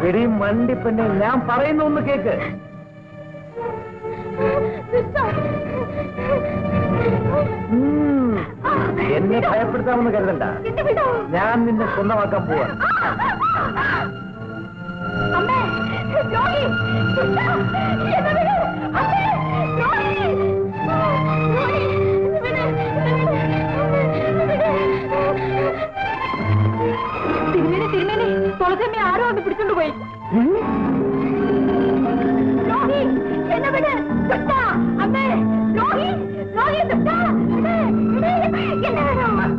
എടി മണ്ടി പെണ്ണെ, ഞാൻ പറയുന്ന ഒന്ന് കേക്ക്. എന്നെ ഭയപ്പെടുത്താമെന്ന് കരുതണ്ട. ഞാൻ നിന്നെ സ്വന്തമാക്കാൻ പോവാ. തിരുമേനി തുളസമ്മ ആരോ ഒന്ന് പിടിച്ചോണ്ട് പോയി. എന്നെ വിട് അമ്മേ. ദ്രോഹി ദ്രോഹി എന്നെ വേണം.